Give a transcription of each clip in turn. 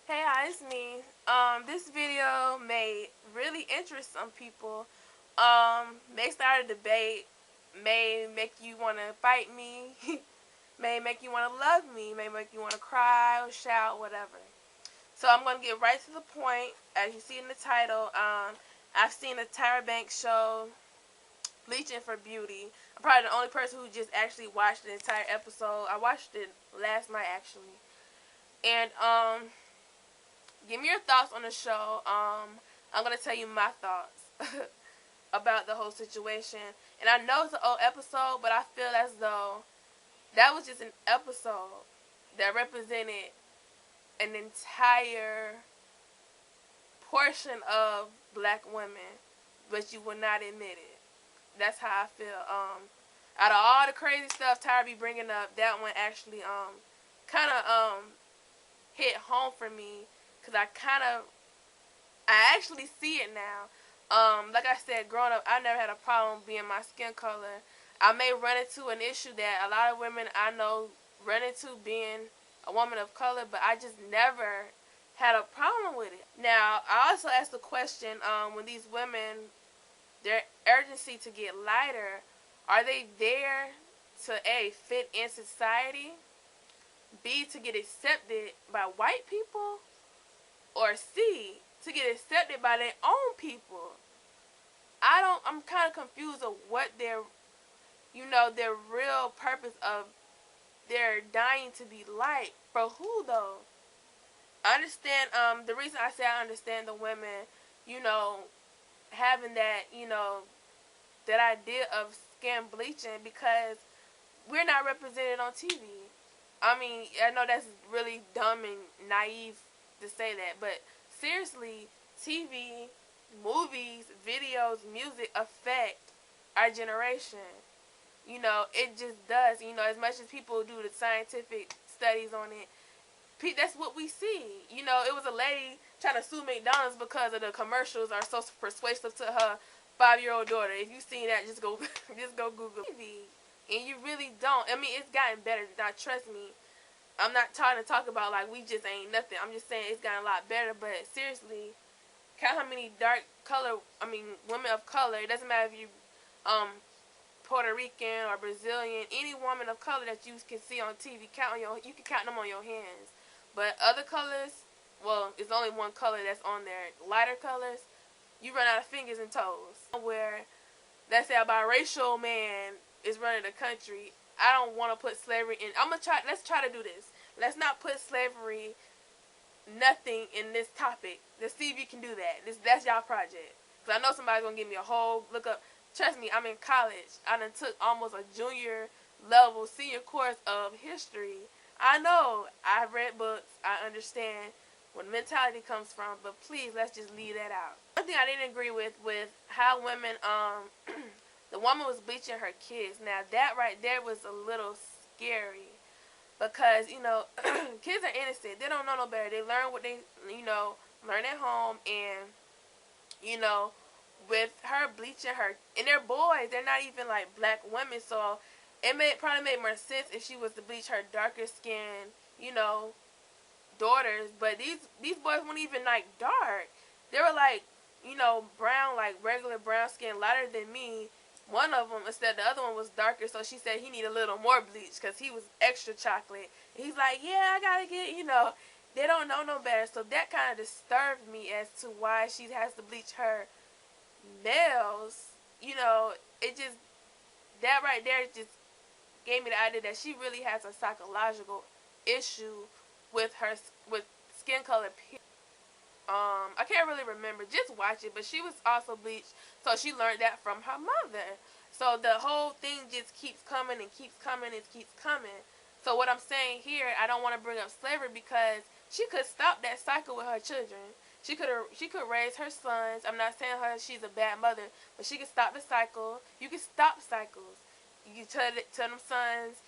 Hey, hi, it's me. This video may really interest some people. May start a debate, may make you want to fight me, may make you want to love me, may make you want to cry or shout, whatever. So I'm going to get right to the point. As you see in the title, I've seen the Tyra show, Bleaching for Beauty. I'm probably the only person who just actually watched the entire episode. I watched it last night, actually. And, give me your thoughts on the show. I'm gonna tell you my thoughts about the whole situation. And I know it's an old episode, but I feel as though that was just an episode that represented an entire portion of black women, but you will not admit it. That's how I feel. Out of all the crazy stuff Tyra be bringing up, that one actually kind of hit home for me, because I actually see it now. Like I said, growing up, I never had a problem being my skin color. I may run into an issue that a lot of women I know run into being a woman of color, but I just never had a problem with it. Now, I also asked the question, when these women, their urgency to get lighter, are they there to A, fit in society, B, to get accepted by white people, or C, to get accepted by their own people? I'm kind of confused of what their real purpose of their dying to be liked. For who, though? I understand, the reason I say I understand the women, having that idea of skin bleaching, because we're not represented on TV. I mean, I know that's really dumb and naive to say that, but seriously, TV, movies, videos, music affect our generation. It just does. As much as people do the scientific studies on it, that's what we see. It was a lady trying to sue McDonald's because of the commercials are so persuasive to her 5-year-old daughter. If you seen that, just go just go Google TV. And you really don't. I mean, it's gotten better. Now, trust me, I'm not trying to talk about like we just ain't nothing. I'm just saying it's gotten a lot better. But seriously, count how many women of color. It doesn't matter if you Puerto Rican or Brazilian, any woman of color that you can see on TV, you can count them on your hands. But other colors, well, it's only one color that's on there. Lighter colors, you run out of fingers and toes. Where, let's say a biracial man is running the country, I don't want to put slavery in. Let's try to do this. Let's not put slavery, nothing in this topic. Let's see if you can do that. That's y'all project. Because I know somebody's going to give me a whole look up. Trust me, I'm in college. I done took almost a junior level, senior course of history. I know. I've read books. I understand where mentality comes from. But please, let's just leave that out. One thing I didn't agree with how women, the woman was bleaching her kids. Now, that right there was a little scary. Because, kids are innocent. They don't know no better. They learn what they, learn at home. And, with her bleaching her, and they're boys, they're not even like black women, so probably made more sense if she was to bleach her darker skin, daughters. But these boys weren't even like dark. They were like, brown, like regular brown skin, lighter than me. One of them, instead the other one was darker, so she said he needed a little more bleach because he was extra chocolate. And he's like, yeah, I gotta get, they don't know no better. So that kind of disturbed me as to why she has to bleach her males. It just, that right there just gave me the idea that she really has a psychological issue with skin color. I can't really remember. Just watch it. But she was also bleached, so she learned that from her mother. So the whole thing just keeps coming and keeps coming and keeps coming. So what I'm saying here, I don't want to bring up slavery because she could stop that cycle with her children. She could raise her sons. I'm not saying she's a bad mother, but she could stop the cycle. You can stop cycles. You tell them sons,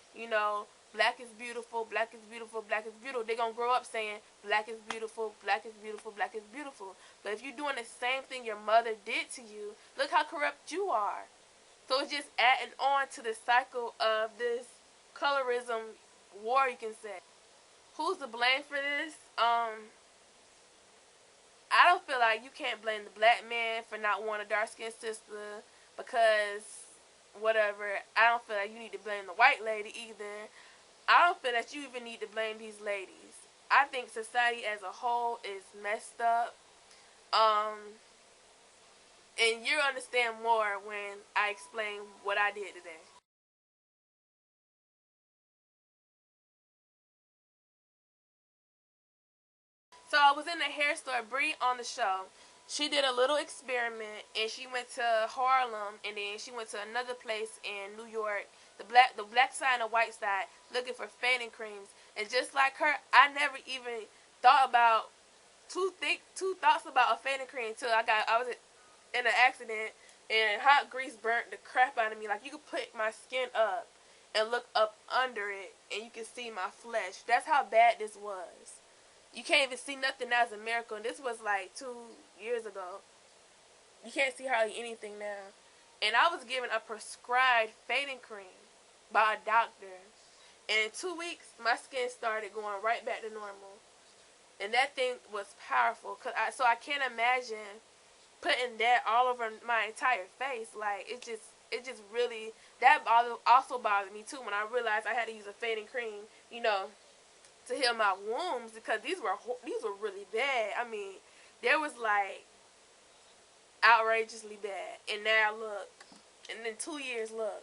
black is beautiful, black is beautiful, black is beautiful. They're going to grow up saying, black is beautiful, black is beautiful, black is beautiful. But if you're doing the same thing your mother did to you, look how corrupt you are. So it's just adding on to the cycle of this colorism war, you can say. Who's to blame for this? I don't feel like you can't blame the black man for not wanting a dark skinned sister because whatever. I don't feel like you need to blame the white lady either. I don't feel that you even need to blame these ladies. I think society as a whole is messed up. And you'll understand more when I explain what I did today. So I was in the hair store, Bree on the show. She did a little experiment and she went to Harlem and then she went to another place in New York, the black side and the white side, looking for fading creams. And just like her, I never even thought about two thoughts about a fading cream until I was in an accident and hot grease burnt the crap out of me. Like you could put my skin up and look up under it and you can see my flesh. That's how bad this was. You can't even see nothing now as a miracle. And this was like 2 years ago. You can't see hardly anything now. And I was given a prescribed fading cream by a doctor. And in 2 weeks, my skin started going right back to normal. And that thing was powerful. So I can't imagine putting that all over my entire face. Like, it just really, that also bothered me too when I realized I had to use a fading cream, to heal my wounds because these were really bad. I mean, there was like outrageously bad, and now look, and then 2 years look.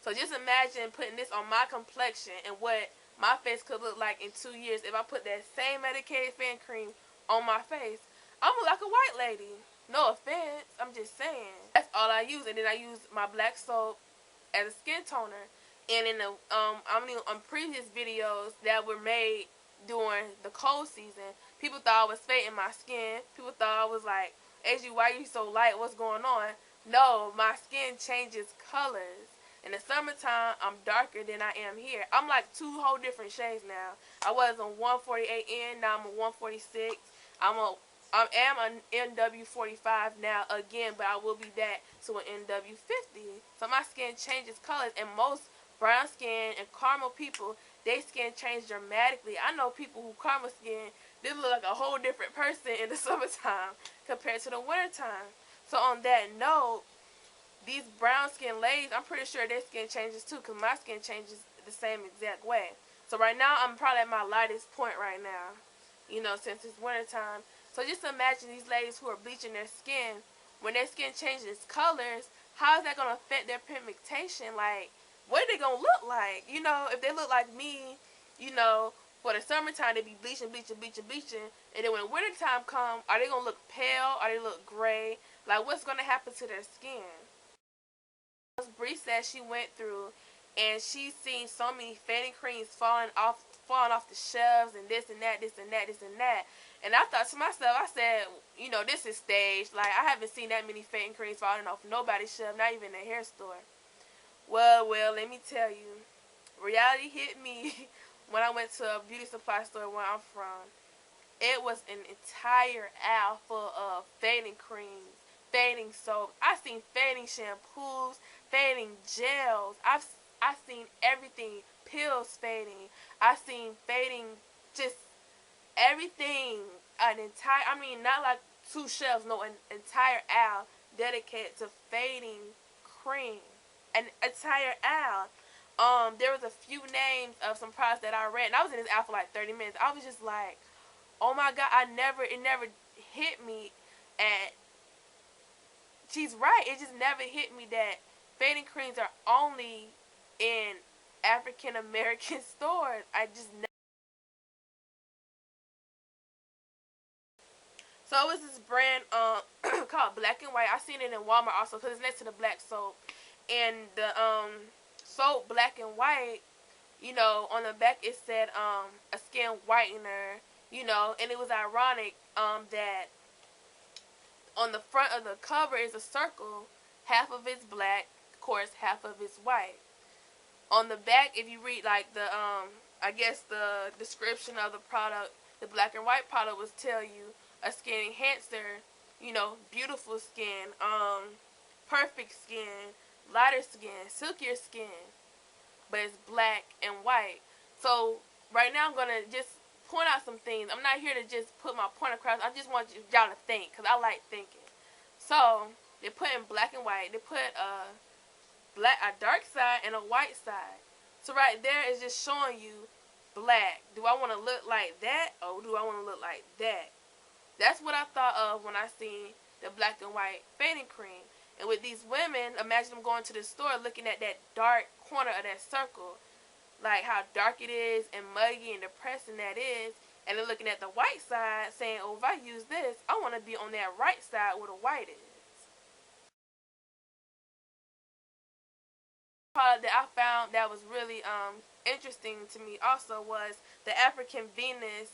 So just imagine putting this on my complexion and what my face could look like in 2 years if I put that same medicated fan cream on my face. I'm like a white lady. No offense, I'm just saying. That's all I use, and then I use my black soap as a skin toner. And in the on previous videos that were made during the cold season, people thought I was fading my skin. People thought I was like, AJ, why are you so light? What's going on? No, my skin changes colors. In the summertime, I'm darker than I am here. I'm like two whole different shades now. I was on 148N, now I'm on 146. I am an NW45 now again, but I will be back to an NW50. So my skin changes colors, and most brown skin and caramel people, their skin change dramatically. I know people who caramel skin, they look like a whole different person in the summertime compared to the wintertime. So on that note, these brown skin ladies, I'm pretty sure their skin changes too, because my skin changes the same exact way. So right now, I'm probably at my lightest point right now, since it's wintertime. So just imagine these ladies who are bleaching their skin. When their skin changes colors, how is that going to affect their pigmentation? Like, what are they going to look like? If they look like me, for the summertime, they be bleaching. And then when wintertime comes, are they going to look pale? Are they look gray? Like, what's going to happen to their skin? Bree said she went through and she's seen so many fading creams falling off the shelves and this and that. And I thought to myself, I said, this is staged. Like, I haven't seen that many fading creams falling off nobody's shelf, not even a hair store. Well, let me tell you, reality hit me when I went to a beauty supply store where I'm from. It was an entire aisle full of fading creams, fading soap. I've seen fading shampoos, fading gels. I've seen everything. Pills fading. I've seen fading, just everything. Not like 2 shelves, no, an entire aisle dedicated to fading cream. An entire aisle. There was a few names of some products that I read, and I was in this aisle for like 30 minutes. I was just like, oh my God, it never hit me she's right. It just never hit me that fading creams are only in African American stores. I just never. So it was this brand called Black and White. I seen it in Walmart also because it's next to the black soap. And the soap Black and White, on the back it said a skin whitener, and it was ironic that on the front of the cover is a circle, half of it's black, of course, half of it's white. On the back, if you read like the I guess the description of the product, the black and white product will tell you a skin enhancer, beautiful skin, perfect skin, lighter skin, silkier skin, but it's black and white. So right now I'm gonna just point out some things. I'm not here to just put my point across. I just want y'all to think, because I like thinking. So they put in black and white. They put a dark side and a white side. So right there is just showing you black. Do I want to look like that, or do I want to look like that? That's what I thought of when I seen the black and white fading cream. And with these women, imagine them going to the store looking at that dark corner of that circle, like how dark it is and muggy and depressing that is, and then looking at the white side saying, oh, if I use this, I want to be on that right side where the white is. Product that I found that was really interesting to me also was the African Venus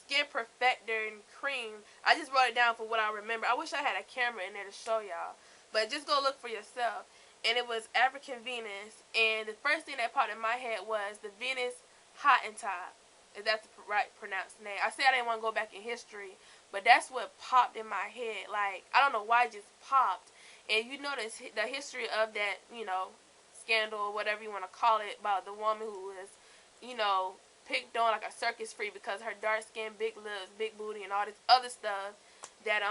skin perfector cream. I just wrote it down for what I remember. I wish I had a camera in there to show y'all, but just go look for yourself. And it was African Venus, and the first thing that popped in my head was the Venus Hottentot. If that's the right pronounced name. I said I didn't want to go back in history, but that's what popped in my head. Like, I don't know why it just popped. And you notice the history of that, you know, scandal or whatever you want to call it, about the woman who was, you know, picked on like a circus freak because her dark skin, big lips, big booty, and all this other stuff that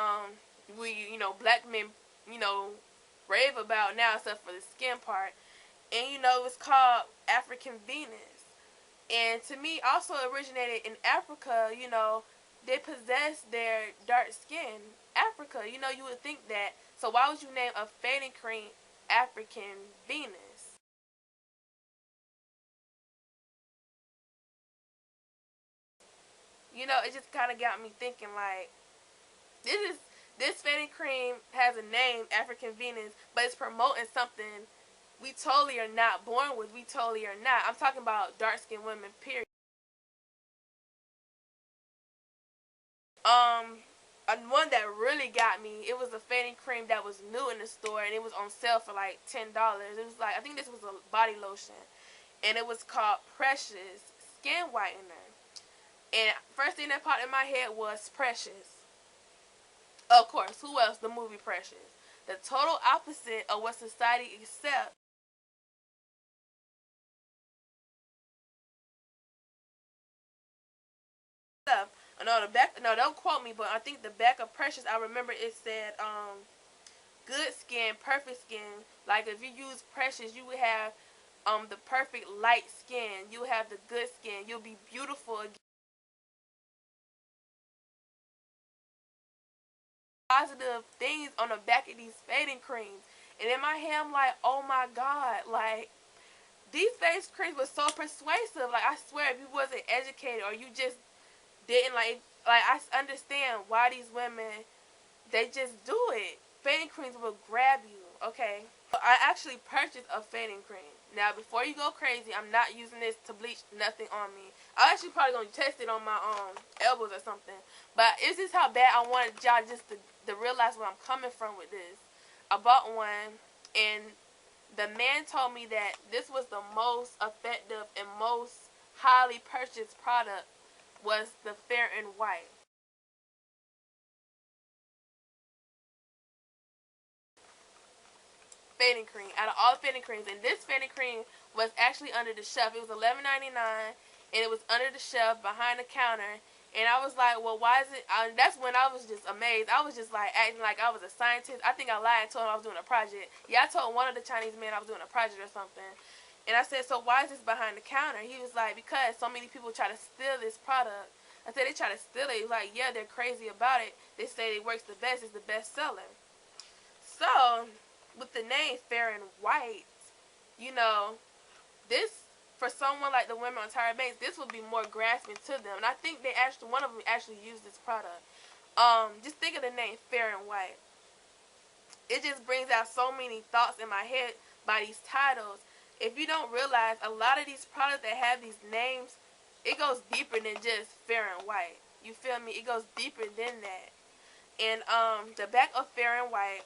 we, you know, black men, you know, rave about now, except for the skin part. And you know, it's called African Venus. And to me, also originated in Africa. You know, they possess their dark skin. Africa, you know, you would think that. So why would you name a fading cream African Venus? You know, it just kind of got me thinking, like, this fading cream has a name, African Venus, but it's promoting something we totally are not born with. We totally are not. I'm talking about dark-skinned women, period. One that really got me, it was a fading cream that was new in the store, and it was on sale for like $10. It was like, I think this was a body lotion, and it was called Precious Skin Whitener. And first thing that popped in my head was Precious. Of course, who else? The movie Precious. The total opposite of what society accepts. No, the back. No, don't quote me, but I think the back of Precious, I remember it said, good skin, perfect skin. Like if you use Precious, you would have, the perfect light skin. You have the good skin. You'll be beautiful again. Positive things on the back of these fading creams, and in my head, I'm like, oh my god, like these face creams were so persuasive. Like, I swear, if you wasn't educated or you just didn't like I understand why these women, they just do it. Fading creams will grab you, okay? I actually purchased a fading cream. Now, before you go crazy, I'm not using this to bleach nothing on me. I'm actually probably going to test it on my elbows or something. But it's just how bad I wanted y'all just to realize where I'm coming from with this. I bought one, and the man told me that this was the most effective and most highly purchased product was the Fair and White fading cream. Out of all the fading creams, and this fading cream was actually under the shelf. It was $11.99, and it was under the shelf behind the counter. And I was like, well, why is it? That's when I was just amazed. I was just like acting like I was a scientist. I think I lied and told him I was doing a project. Yeah, I told one of the Chinese men I was doing a project or something. And I said, so why is this behind the counter? He was like, because so many people try to steal this product. I said, they try to steal it. He was like, yeah, they're crazy about it. They say it works the best. It's the best seller. So, with the name Fair and White, you know, this, for someone like the women on Tyra Banks, this would be more grasping to them. And I think they actually, one of them actually used this product. Just think of the name Fair and White. It just brings out so many thoughts in my head by these titles. If you don't realize, a lot of these products that have these names, it goes deeper than just Fair and White. You feel me? It goes deeper than that. And the back of Fair and White,